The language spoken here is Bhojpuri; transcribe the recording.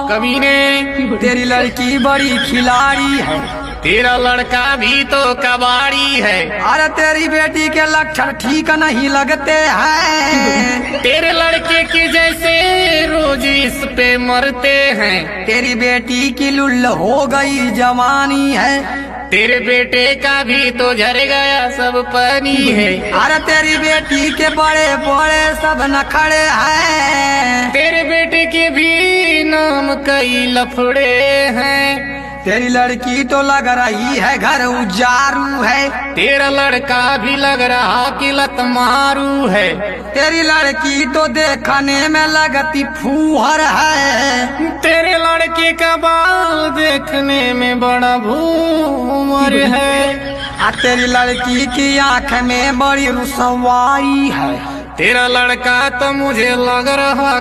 कमीने, तेरी लड़की बड़ी खिलाड़ी है। तेरा लड़का भी तो कबाड़ी है। अरे तेरी बेटी के लक्षण ठीक नहीं लगते हैं। तेरे लड़के की जैसे रोज इस पे मरते हैं। तेरी बेटी की लुल्ल हो गई जवानी है। तेरे बेटे का भी तो झर गया सब पानी है। अरे तेरी बेटी के बड़े बड़े सब नखड़े हैं। तेरे बेटे के भी नाम कई लफड़े हैं। तेरी लड़की तो लग रही है घर उजारू है। तेरा लड़का भी लग रहा कि लत मारू है। तेरी लड़की तो देखने में लगती फूहर है। तेरे लड़के का बाल देखने में बड़ा भूमर है। तेरी लड़की की आंख में बड़ी रुसवाई है। तेरा लड़का तो मुझे लग रहा